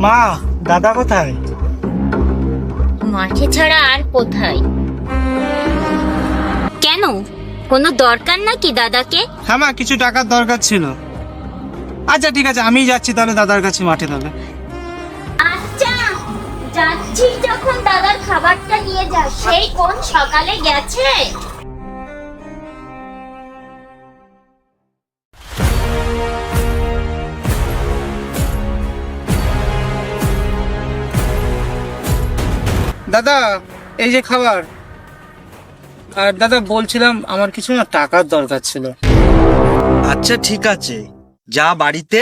মা, দাদা কোথায়? মাঠে ছাড়া আর কোথায়? কেন, কোনো দরকার নাকি দাদাকে? হ্যাঁ মা, কিছু টাকার দরকার ছিল। আচ্ছা ঠিক আছে, আমি যাচ্ছি তাহলে দাদার কাছে মাঠে তাহলে। আচ্ছা, যাচ্ছি যখন দাদার খাবারটা নিয়ে যা। সেই কোন সকালে গেছে। দাদা, এই যে খাবার। আর দাদা বলছিলাম, আমার কিছু না টাকার দরকার ছিল। আচ্ছা ঠিক আছে, যা বাড়িতে,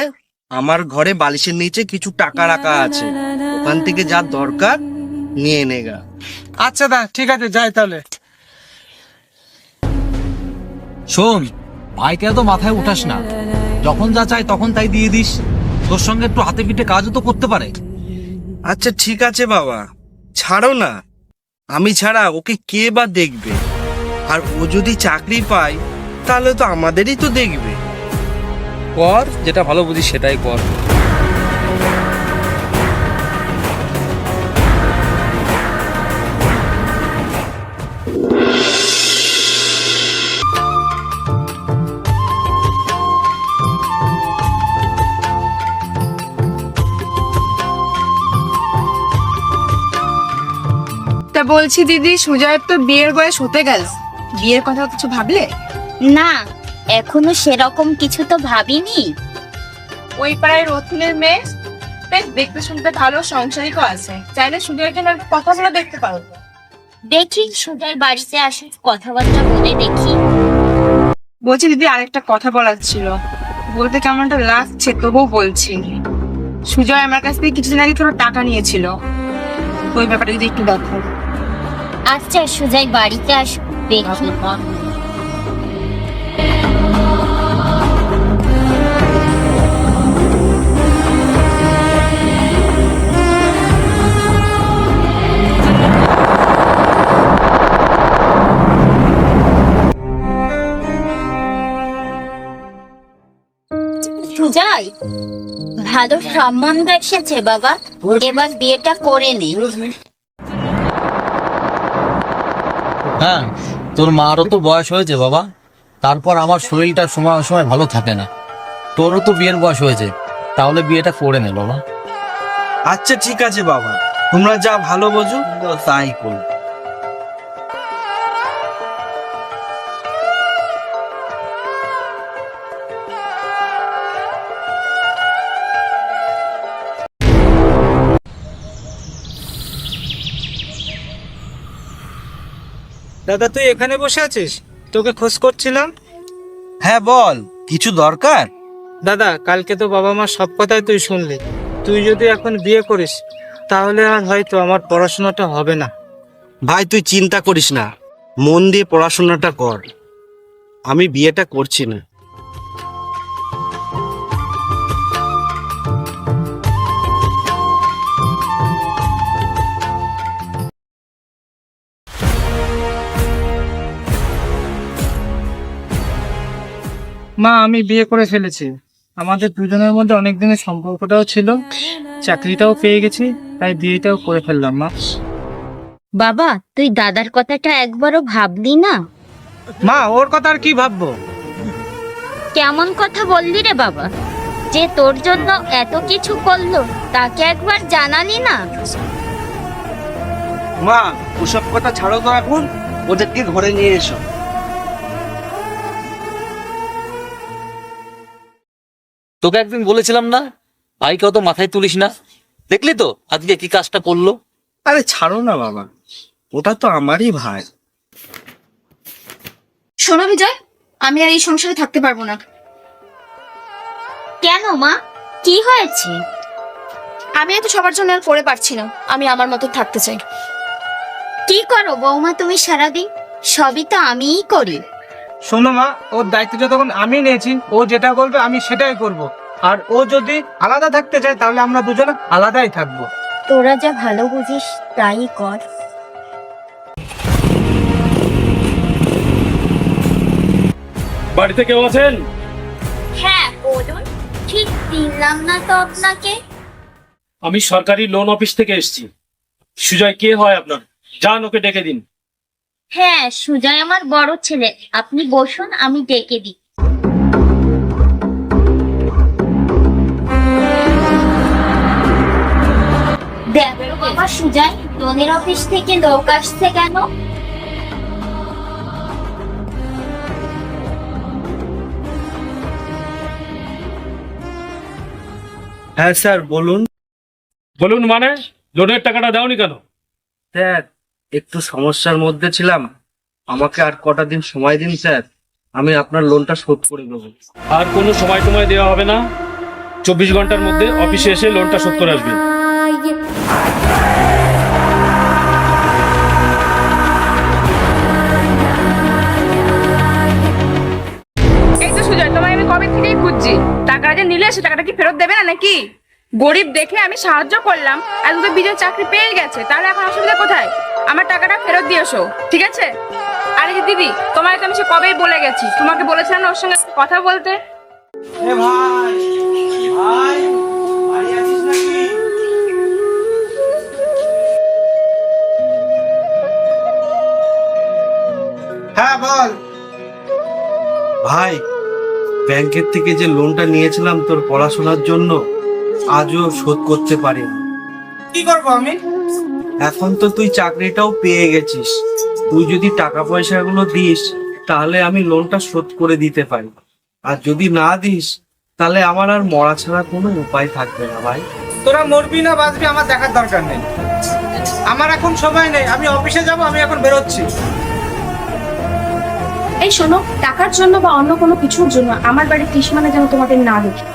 আমার ঘরে বালিশের নিচে কিছু টাকা রাখা আছে, ওখান থেকে যা দরকার নিয়ে নেগা। আচ্ছা দা, ঠিক আছে, যাই তাহলে। শোন, ভাইকে তো মাথায় উঠাস না, যখন যা চাই তখন তাই দিয়ে দিস। তোর সঙ্গে একটু হাতে পিঠে কাজও তো করতে পারে। আচ্ছা ঠিক আছে বাবা, ছাড়ো না, আমি ছাড়া ওকে কে বা দেখবে? আর ও যদি চাকরি পায় তাহলে তো আমাদেরই তো দেখবে। কর, যেটা ভালো বুঝিস সেটাই কর। তা বলছি দিদি, সুজয়ের তো বিয়ের বয়স হতে গেল, বিয়ের কথা কিছু ভাবলে? না, এখনো সেরকম কিছু তো ভাবিনি। ওই পাড়ায় রথিনের মেয়ে বেশ দেখতে শুনতে ভালো, সংসারিকও আছে, চাইলে সুজয়ের জন্য কথা বলে দেখতে পারো। দেখি সুজয় বাড়িতে আসে, কথাবার্তা বলে দেখি। বলছি দিদি, আরেকটা কথা বলার ছিল, বলতে কেমন একটা লাগছে তবুও বলছি। সুজয় আমার কাছ থেকে কিছুদিন আগে થોડો টাকা নিয়েছিল, ওই ব্যাপারে যদি একটু দেখো। আচ্ছা, সুজয় বাড়িতে আসুক, দেখি। সুজয়, ভালো সম্বন্ধ এসেছে বাবা, এবার বিয়েটা করে নে। হ্যাঁ, তোর মারও তো বয়স হয়েছে বাবা, তারপর আমার শরীরটা সময় সময় ভালো থাকে না। তোরও তো বিয়ের বয়স হয়েছে, তাহলে বিয়েটা করে নে বাবা। আচ্ছা ঠিক আছে বাবা, তোমরা যা ভালো বোঝো তাই করো। দাদা, তুই এখানে বসে আছিস? তোকে খোঁজ করছিলাম। হ্যাঁ বল, কিছু দরকার? দাদা, কালকে তো বাবা মা সব কথাই তুই শুনলি। তুই যদি এখন বিয়ে করিস তাহলে আর হয়তো আমার পড়াশোনাটা হবে না। ভাই তুই চিন্তা করিস না, মন দিয়ে পড়াশোনাটা কর, আমি বিয়েটা করছি না। মা, আমি বিয়ে করে ফেলেছি। আমাদের দুজনের মধ্যে অনেক দিনের সম্পর্কটাও ছিল, চাকরিটাও পেয়ে গেছি, তাই বিয়েটাও করে ফেললাম মা। বাবা, তুই দাদার কথাটা একবারও ভাবলি না? মা, ওর কথা আর কি ভাববো? কেমন কথা বললি রে বাবা, যে তোর জন্য এত কিছু করলো তাকে একবার জানালি না? মা, ওসব কথা ছাড়ো তো এখন, ওদেরকে ঘরে নিয়ে এসো। তোকে একদিন বলেছিলাম না, ভাইকে অত মাথায় তুলিস না। দেখলি তো আজকে কি কাজটা করলো। আরে ছাড়ো না বাবা, ওটা তো আমারই ভাই। শোনো বিজয়, আমি আর এই সংসারে থাকতে পারবো না। কেন মা, কি হয়েছে? আমি এত সবার জন্য আর করে পারছি না, আমি আমার মতো থাকতে চাই। কি করো বৌমা তুমি সারাদিন? সবই তো আমিই করি। শোনো মা, ওর দায়িত্বটা তখন আমি নিয়েছি, ও যেটা বলবে আমি সেটাই করব। আর ও যদি আলাদা থাকতে চায় তাহলে আমরা দুজনে আলাদাই থাকবো। তোরা যা ভালো বুঝিস তাই কর। বাড়িতে কেউ আছেন? হ্যাঁ বলুন, ঠিক চিনলাম না তো আপনাকে। আমি সরকারি লোন অফিস থেকে এসেছি। সুজয় কে হয় আপনার? যান ওকে ডেকে দিন। হ্যাঁ, সুজয় আমার বড় ছেলে। আপনি বসুন, আমি ডেকে দিই। দেখো বাবা সুজয়, লোনের অফিস থেকে লোক আসছে কেন? হ্যাঁ স্যার বলুন। বলুন মানে, লোনের টাকাটা দাওনি কেন? স্যার একটু সমস্যার মধ্যে ছিলাম, আমাকে আর কটা দিন সময় দিন স্যার, আমি আপনার লোনটা শোধ করে দেবো। আর কোনো সময় টময় দেওয়া হবে না। 24 ঘন্টার মধ্যে অফিসে এসে লোনটা শোধ করে আসবেন। এই তো সুজয়, তোমায় আমি কবে থেকেই খুঁজছি। টাকা যে নিলে সে টাকাটা কি ফেরত দেবে না নাকি? গরিব দেখে আমি সাহায্য করলাম, আর তো বিজয় চাকরি পেয়ে গেছে, তাহলে এখন অসুবিধা কোথায়? আমার টাকাটা ফেরত দিয়ে এসো, ঠিক আছে? আরে যে দিদি, তোমাকে তো আমি সে কবেই বলে গেছি, তোমাকে বলেছিলাম না ওর সঙ্গে কথা বলতে। হ্যাঁ বল ভাই, ব্যাংকের থেকে যে লোনটা নিয়েছিলাম তোর পড়াশোনার জন্য, আজও শোধ করতে পারিনি। কি করবো আমি? এখন তো তুই চাকরিটাও পেয়ে গেছিস, তুই যদি টাকা পয়সাগুলো দিস তাহলে আমি লোনটা শোধ করে দিতে পারি, আর যদি না দিস তাহলে আমার আর মরা ছাড়া কোনো উপায় থাকবে না ভাই। তোরা মরবি না বাঁচবি আমার দেখার দরকার নেই, আমার এখন সময় নেই, আমি অফিসে যাব, আমি এখন বেরোচ্ছি। এই শোনো, টাকার জন্য বা অন্য কোনো কিছুর জন্য আমার বাড়ির ত্রিসীমানা যেন তোমাদের না দেখি।